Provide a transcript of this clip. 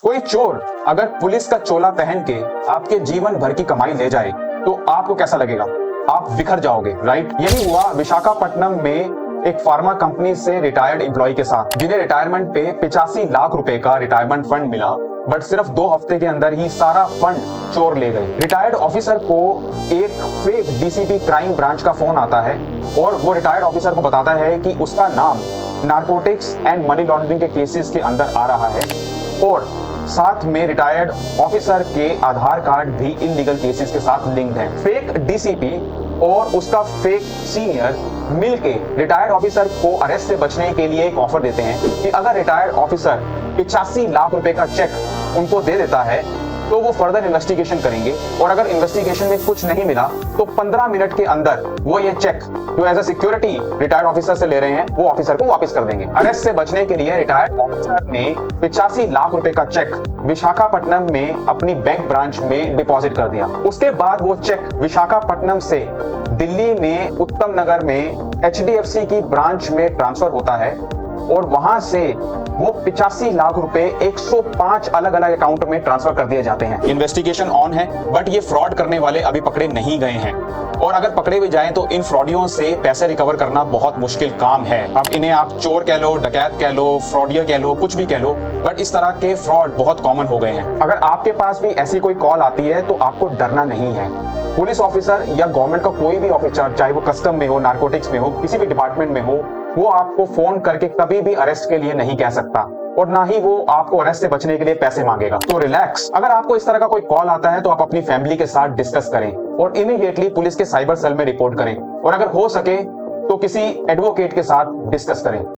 कोई चोर अगर पुलिस का चोला पहन के आपके जीवन भर की कमाई ले जाए तो आपको कैसा लगेगा? आप बिखर जाओगे, राइट? यही हुआ विशाखापट्टनम में एक फार्मा कंपनी से रिटायर्ड एम्प्लॉय के साथ, जिन्हें रिटायरमेंट पे 85 लाख रुपए का रिटायरमेंट फंड मिला, बट सिर्फ 2 हफ्ते के अंदर ही सारा फंड चोर ले गए। रिटायर्ड ऑफिसर को एक फेक डीसीपी क्राइम ब्रांच का फोन आता है और वो रिटायर्ड ऑफिसर को बताता है कि उसका नाम नारकोटिक्स एंड मनी लॉन्ड्रिंग के केसेस के अंदर आ रहा है और साथ में रिटायर्ड ऑफिसर के आधार कार्ड भी इलीगल केसेस के साथ लिंक्ड है। फेक डीसीपी और उसका फेक सीनियर मिलके रिटायर्ड ऑफिसर को अरेस्ट से बचने के लिए एक ऑफर देते हैं कि अगर रिटायर्ड ऑफिसर 85 लाख रुपए का चेक उनको दे देता है तो वो फर्दर इन्वेस्टिगेशन करेंगे और अगर इन्वेस्टिगेशन में कुछ नहीं मिला तो 15 मिनट के अंदर वो ये चेक जो as a security retired officer से ले रहे हैं वो ऑफिसर को वापस कर देंगे। अरेस्ट से बचने के लिए रिटायर्ड ऑफिसर ने 85 लाख रुपए का चेक विशाखापट्टनम में अपनी बैंक ब्रांच में डिपॉजिट कर दिया। उसके बाद वो चेक विशाखापट्टनम से दिल्ली में उत्तम नगर में HDFC की ब्रांच में ट्रांसफर होता है और वहां से वो 85 लाख रुपए 105 अलग अलग अकाउंट में ट्रांसफर कर दिए जाते हैं। इन्वेस्टिगेशन ऑन है, बट ये फ्रॉड करने वाले अभी पकड़े नहीं गए हैं और अगर पकड़े भी जाएं तो इन फ्रॉडियों से पैसे रिकवर करना बहुत मुश्किल काम है। अब इन्हें आप चोर कह लो, डकैत कह लो, फ्रॉडियर कह लो, कुछ भी कह लो, बट इस तरह के फ्रॉड बहुत कॉमन हो गए हैं। अगर आपके पास भी ऐसी कोई कॉल आती है तो आपको डरना नहीं है। पुलिस ऑफिसर या गवर्नमेंट का कोई भी ऑफिसर, चाहे वो कस्टम में हो, नारकोटिक्स में हो, किसी भी डिपार्टमेंट में हो, वो आपको फोन करके कभी भी अरेस्ट के लिए नहीं कह सकता और ना ही वो आपको अरेस्ट से बचने के लिए पैसे मांगेगा। तो रिलैक्स। अगर आपको इस तरह का कोई कॉल आता है तो आप अपनी फैमिली के साथ डिस्कस करें और इमीडिएटली पुलिस के साइबर सेल में रिपोर्ट करें और अगर हो सके तो किसी एडवोकेट के साथ डिस्कस करें।